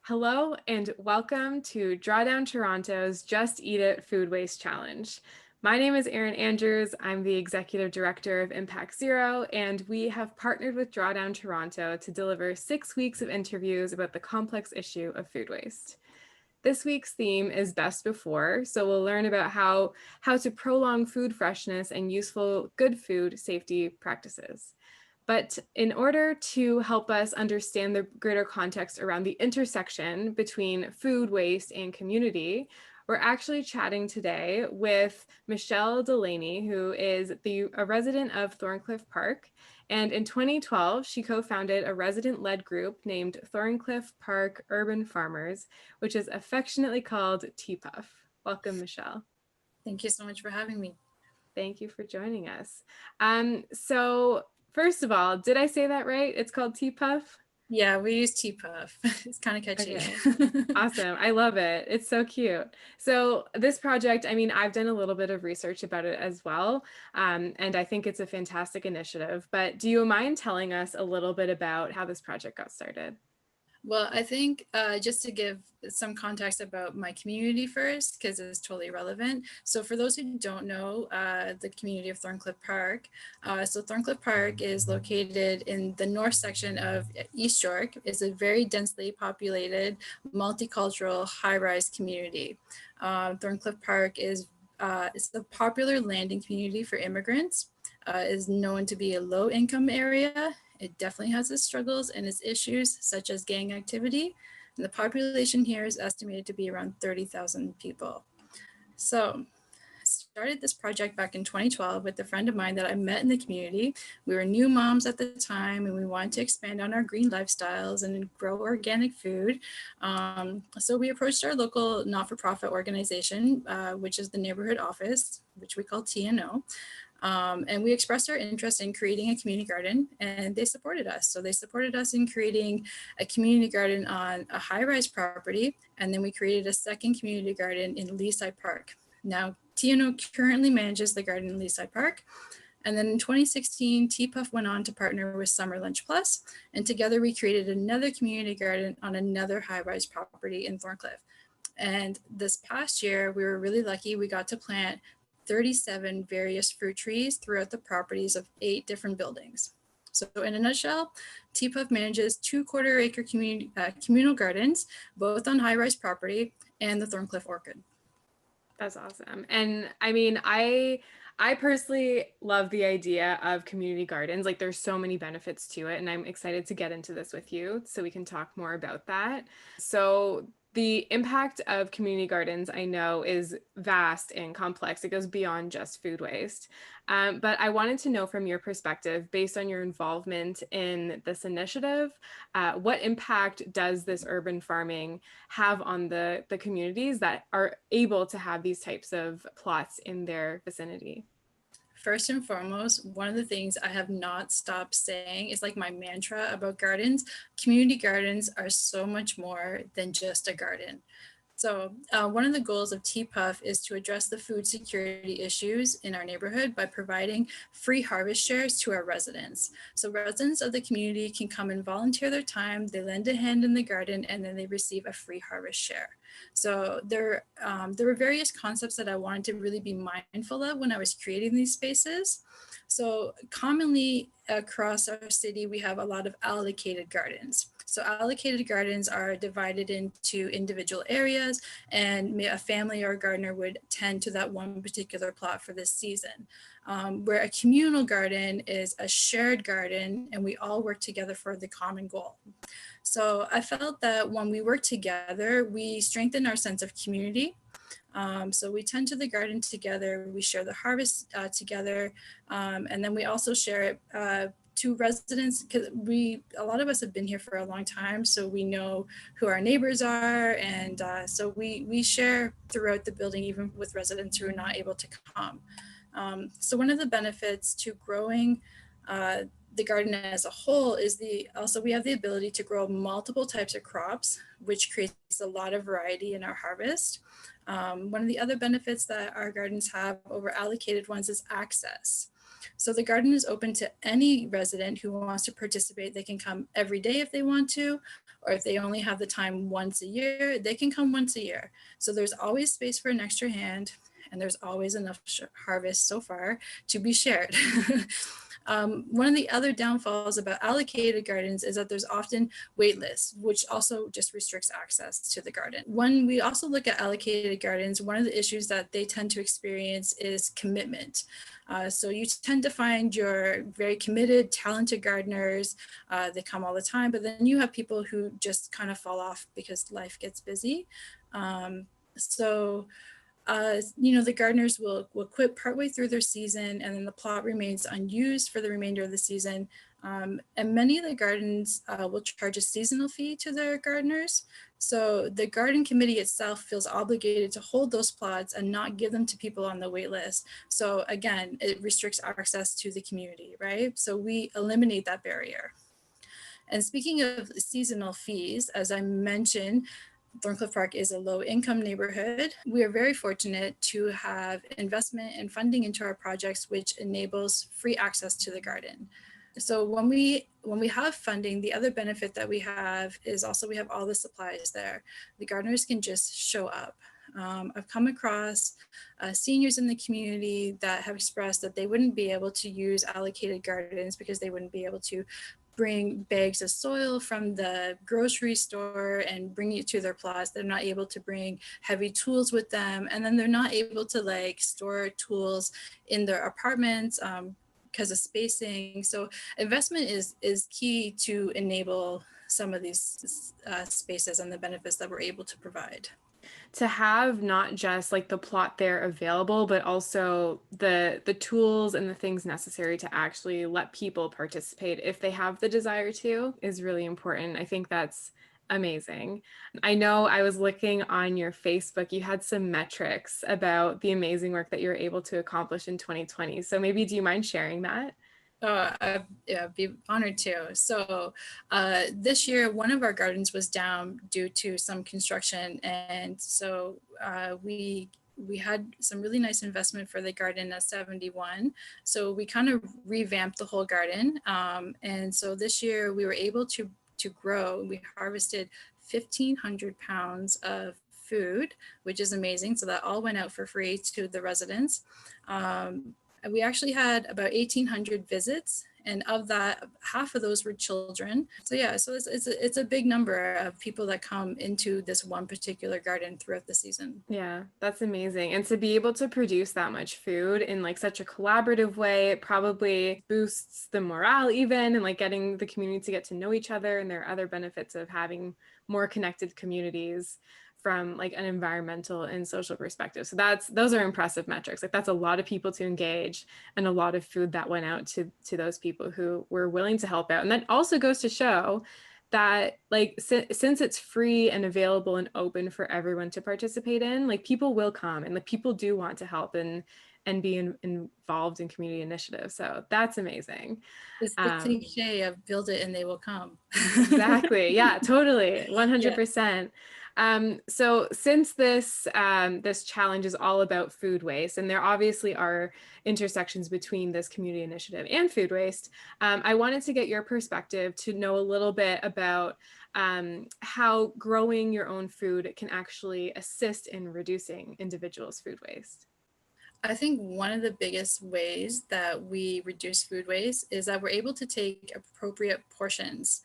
Hello and welcome to Drawdown Toronto's Just Eat It Food Waste Challenge. My name is Erin Andrews. I'm the Executive Director of Impact Zero, and we have partnered with Drawdown Toronto to deliver 6 weeks of interviews about the complex issue of food waste. This week's theme is Best Before, so we'll learn about how to prolong food freshness and useful good food safety practices. But in order to help us understand the greater context around the intersection between food waste and community, we're actually chatting today with Michelle Delaney, who is a resident of Thorncliffe Park. And in 2012, she co-founded a resident-led group named Thorncliffe Park Urban Farmers, which is affectionately called TPUF. Welcome, Michelle. Thank you so much for having me. Thank you for joining us. So first of all, did I say that right? It's called TPUF? Yeah, we use TPUF. It's kind of catchy. Okay. Awesome. I love it. It's so cute. So this project, I mean, I've done a little bit of research about it as well. And I think it's a fantastic initiative. But do you mind telling us a little bit about how this project got started? Well, I think just to give some context about my community first, because it's totally relevant. So for those who don't know the community of Thorncliffe Park, so Thorncliffe Park is located in the north section of East York. It's a very densely populated, multicultural, high-rise community. Thorncliffe Park is it's a popular landing community for immigrants. Is known to be a low-income area. It definitely has its struggles and its issues, such as gang activity. And the population here is estimated to be around 30,000 people. So I started this project back in 2012 with a friend of mine that I met in the community. We were new moms at the time, and we wanted to expand on our green lifestyles and grow organic food. So we approached our local not-for-profit organization, which is the neighborhood office, which we call TNO. And we expressed our interest in creating a community garden, and they supported us. So they supported us in creating a community garden on a high-rise property, and then we created a second community garden in Leaside Park. Now, TNO currently manages the garden in Leaside Park. And then in 2016, TPUF went on to partner with Summer Lunch Plus, and together we created another community garden on another high-rise property in Thorncliffe. And this past year, we were really lucky. We got to plant 37 various fruit trees throughout the properties of 8 different buildings. So in a nutshell, TPUF manages 2/4 acre communal gardens, both on high-rise property and the Thorncliffe Orchid. That's awesome. And I mean, I personally love the idea of community gardens. Like there's so many benefits to it, and I'm excited to get into this with you so we can talk more about that. So the impact of community gardens, I know, is vast and complex. It goes beyond just food waste. But I wanted to know from your perspective, based on your involvement in this initiative, what impact does this urban farming have on the communities that are able to have these types of plots in their vicinity? First and foremost, one of the things I have not stopped saying is like my mantra about gardens. Community gardens are so much more than just a garden. So one of the goals of TPUF is to address the food security issues in our neighborhood by providing free harvest shares to our residents. So residents of the community can come and volunteer their time, they lend a hand in the garden, and then they receive a free harvest share. So there were various concepts that I wanted to really be mindful of when I was creating these spaces. So commonly across our city, we have a lot of allocated gardens. So allocated gardens are divided into individual areas, and a family or a gardener would tend to that one particular plot for this season. Where a communal garden is a shared garden, and we all work together for the common goal. So I felt that when we work together, we strengthen our sense of community. So we tend to the garden together, we share the harvest together, and then we also share it to residents, because a lot of us have been here for a long time, so we know who our neighbors are, and so we share throughout the building, even with residents who are not able to come. So one of the benefits to growing the garden as a whole is also we have the ability to grow multiple types of crops, which creates a lot of variety in our harvest. One of the other benefits that our gardens have over allocated ones is access. So the garden is open to any resident who wants to participate. They can come every day if they want to, or if they only have the time once a year, they can come once a year. So there's always space for an extra hand, and there's always enough harvest so far to be shared. One of the other downfalls about allocated gardens is that there's often wait lists, which also just restricts access to the garden. When we also look at allocated gardens, one of the issues that they tend to experience is commitment. So you tend to find your very committed, talented gardeners. They come all the time, but then you have people who just kind of fall off because life gets busy. The gardeners will quit partway through their season, and then the plot remains unused for the remainder of the season. And many of the gardens will charge a seasonal fee to their gardeners. So the garden committee itself feels obligated to hold those plots and not give them to people on the wait list. So again, it restricts access to the community, right? So we eliminate that barrier. And speaking of seasonal fees, as I mentioned, Thorncliffe Park is a low-income neighborhood. We are very fortunate to have investment and funding into our projects, which enables free access to the garden. So when we have funding, the other benefit that we have is also we have all the supplies there. The gardeners can just show up. I've come across seniors in the community that have expressed that they wouldn't be able to use allocated gardens because they wouldn't be able to bring bags of soil from the grocery store and bring it to their plots. They're not able to bring heavy tools with them. And then they're not able to like store tools in their apartments because of spacing. So investment is key to enable some of these spaces and the benefits that we're able to provide. To have not just like the plot there available, but also the tools and the things necessary to actually let people participate if they have the desire to is really important. I think that's amazing. I know I was looking on your Facebook, you had some metrics about the amazing work that you were able to accomplish in 2020. So maybe do you mind sharing that? I'd be honored to. So this year, one of our gardens was down due to some construction. And so we had some really nice investment for the garden at 71. So we kind of revamped the whole garden. And so this year we were able to grow. We harvested 1,500 pounds of food, which is amazing. So that all went out for free to the residents. We actually had about 1,800 visits, and of that, half of those were children. So yeah, so it's a big number of people that come into this one particular garden throughout the season. Yeah, that's amazing. And to be able to produce that much food in like such a collaborative way, it probably boosts the morale even, and like getting the community to get to know each other. And there are other benefits of having more connected communities from like an environmental and social perspective. So those are impressive metrics. Like that's a lot of people to engage and a lot of food that went out to those people who were willing to help out. And that also goes to show that like since it's free and available and open for everyone to participate in, like people will come and like people do want to help and be involved in community initiatives. So that's amazing. It's the cliche of build it and they will come. Exactly. Yeah, totally. Yeah. 100%. So since this challenge is all about food waste, and there obviously are intersections between this community initiative and food waste, I wanted to get your perspective to know a little bit about how growing your own food can actually assist in reducing individuals' food waste. I think one of the biggest ways that we reduce food waste is that we're able to take appropriate portions.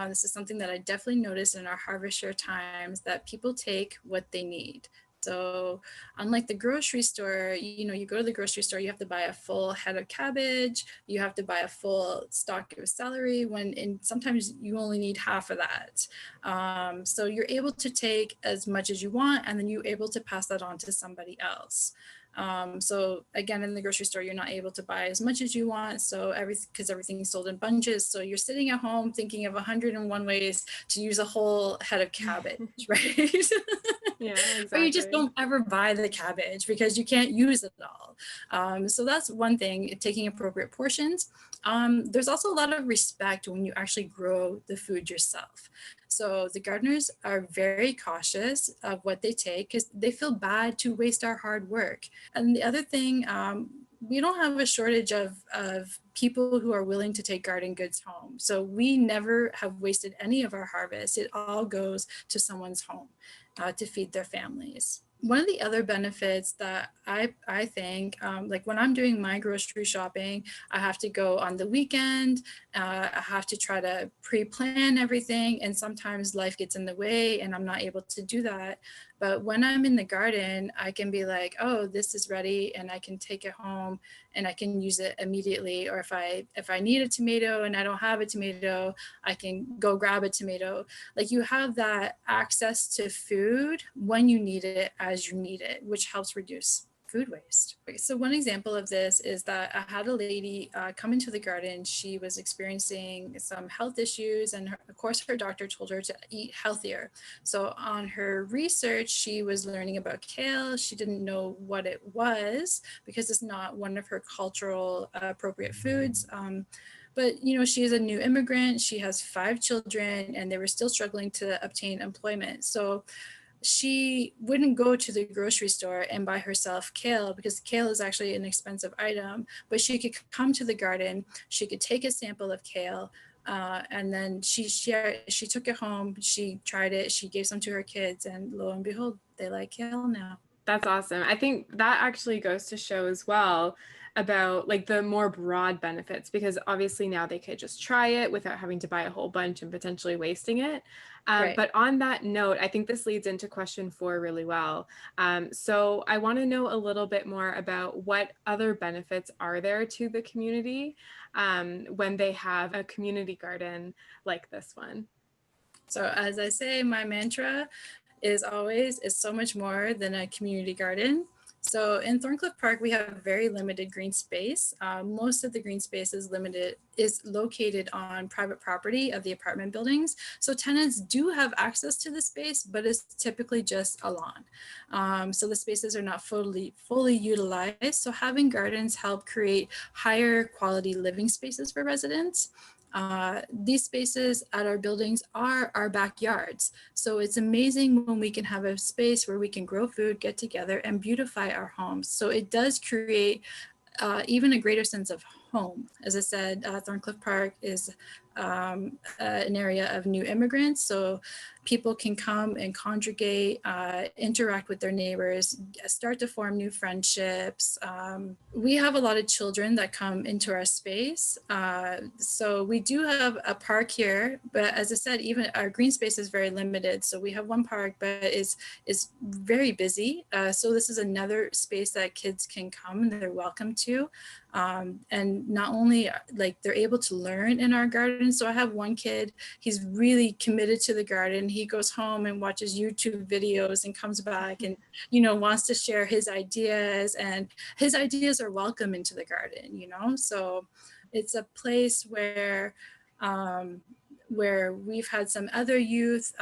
This is something that I definitely noticed in our harvest share times, that people take what they need. So unlike the grocery store, you go to the grocery store, you have to buy a full head of cabbage, you have to buy a full stalk of celery, sometimes you only need half of that. So you're able to take as much as you want, and then you're able to pass that on to somebody else. So again, in the grocery store, you're not able to buy as much as you want. So because everything's sold in bunches. So you're sitting at home thinking of 101 ways to use a whole head of cabbage, right? Yeah, exactly. Or you just don't ever buy the cabbage because you can't use it all. So that's one thing, taking appropriate portions. There's also a lot of respect when you actually grow the food yourself. So the gardeners are very cautious of what they take because they feel bad to waste our hard work. And the other thing, we don't have a shortage of people who are willing to take garden goods home. So we never have wasted any of our harvest. It all goes to someone's home to feed their families. One of the other benefits that I think, like when I'm doing my grocery shopping, I have to go on the weekend. I have to try to pre-plan everything, and sometimes life gets in the way and I'm not able to do that. But when I'm in the garden, I can be like, oh, this is ready, and I can take it home and I can use it immediately. Or if I need a tomato and I don't have a tomato, I can go grab a tomato. Like, you have that access to food when you need it as you need it, which helps reduce food waste. So one example of this is that I had a lady come into the garden. She was experiencing some health issues, and of course her doctor told her to eat healthier. So on her research, she was learning about kale. She didn't know what it was because it's not one of her cultural appropriate foods. But she is a new immigrant. She has 5 children, and they were still struggling to obtain employment. So she wouldn't go to the grocery store and buy herself kale, because kale is actually an expensive item, but she could come to the garden, she could take a sample of kale, and then she took it home, she tried it, she gave some to her kids, and lo and behold, they like kale now. That's awesome. I think that actually goes to show as well about like the more broad benefits, because obviously now they could just try it without having to buy a whole bunch and potentially wasting it. Right. But on that note, I think this leads into question 4 really well. So I want to know a little bit more about what other benefits are there to the community when they have a community garden like this one. So as I say, my mantra is always, is so much more than a community garden. So in Thorncliffe Park, we have very limited green space. Most of the green space is located on private property of the apartment buildings. So tenants do have access to the space, but it's typically just a lawn. So the spaces are not fully utilized. So having gardens help create higher quality living spaces for residents. These spaces at our buildings are our backyards. So it's amazing when we can have a space where we can grow food, get together, and beautify our homes. So it does create even a greater sense of home. As I said, Thorncliffe Park is an area of new immigrants. So people can come and congregate, interact with their neighbors, start to form new friendships. We have a lot of children that come into our space. So we do have a park here, but as I said, even our green space is very limited. So we have one park, but it's very busy. So this is another space that kids can come and they're welcome to. And not only like they're able to learn in our garden. So I have one kid, he's really committed to the garden. He goes home and watches YouTube videos and comes back and, wants to share his ideas, and his ideas are welcome into the garden, So it's a place where we've had some other youth,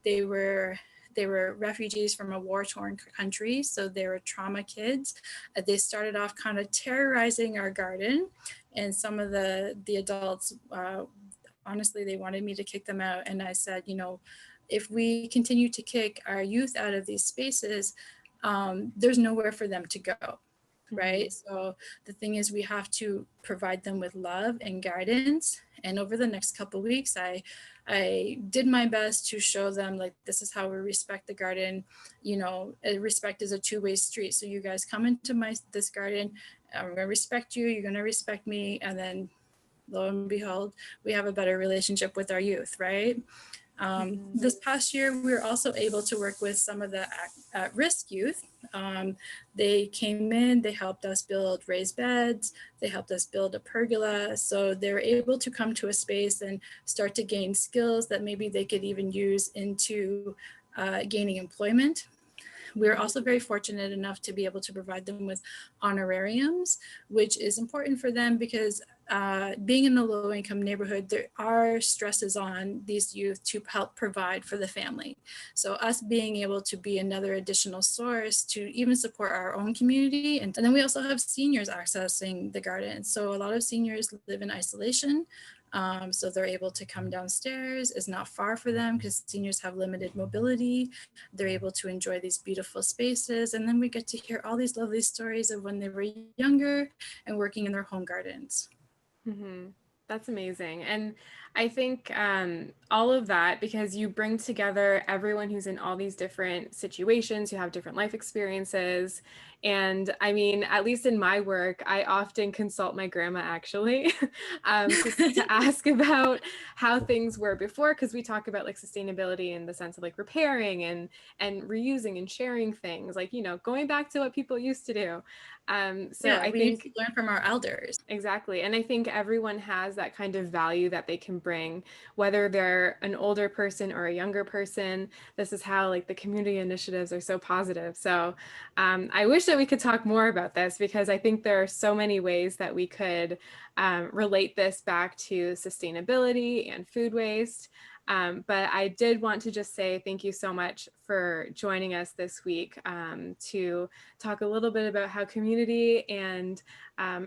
they were refugees from a war-torn country, so they were trauma kids. They started off kind of terrorizing our garden, and some of the adults, honestly, they wanted me to kick them out. And I said, if we continue to kick our youth out of these spaces, there's nowhere for them to go. Right. So the thing is, we have to provide them with love and guidance. And over the next couple of weeks, I did my best to show them, like, this is how we respect the garden. Respect is a two-way street. So you guys come into this garden, I'm going to respect you, you're going to respect me. And then lo and behold, we have a better relationship with our youth, right? This past year, we were also able to work with some of the at-risk youth. They came in, they helped us build raised beds, they helped us build a pergola. So they were able to come to a space and start to gain skills that maybe they could even use into gaining employment. We're also very fortunate enough to be able to provide them with honorariums, which is important for them because being in a low-income neighborhood, there are stresses on these youth to help provide for the family. So us being able to be another additional source to even support our own community. And then we also have seniors accessing the garden. So a lot of seniors live in isolation. So they're able to come downstairs. It's not far for them because seniors have limited mobility. They're able to enjoy these beautiful spaces. And then we get to hear all these lovely stories of when they were younger and working in their home gardens. Mm-hmm. That's amazing. And I think all of that, because you bring together everyone who's in all these different situations, who have different life experiences. And I mean, at least in my work, I often consult my grandma actually to ask about how things were before, because we talk about like sustainability in the sense of like repairing and reusing and sharing things, like, you know, going back to what people used to do. So Yeah, I we need think to learn from our elders. exactly. And I think everyone has that kind of value that they can bring, whether they're an older person or a younger person. This is how like the community initiatives are so positive. So I wish that we could talk more about this, because I think there are so many ways that we could relate this back to sustainability and food waste. But I did want to just say thank you so much for joining us this week to talk a little bit about how community and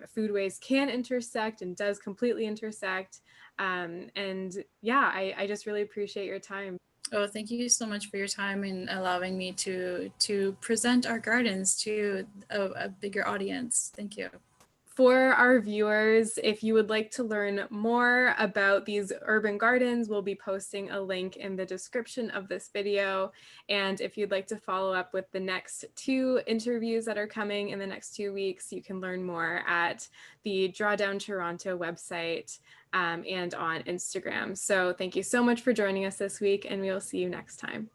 food waste can intersect and does completely intersect. And yeah, I just really appreciate your time. Oh, thank you so much for your time and allowing me to present our gardens to a bigger audience. Thank you. For our viewers, if you would like to learn more about these urban gardens, we'll be posting a link in the description of this video. And if you'd like to follow up with the next 2 interviews that are coming in the next 2 weeks, you can learn more at the Drawdown Toronto website and on Instagram. So thank you so much for joining us this week, and we will see you next time.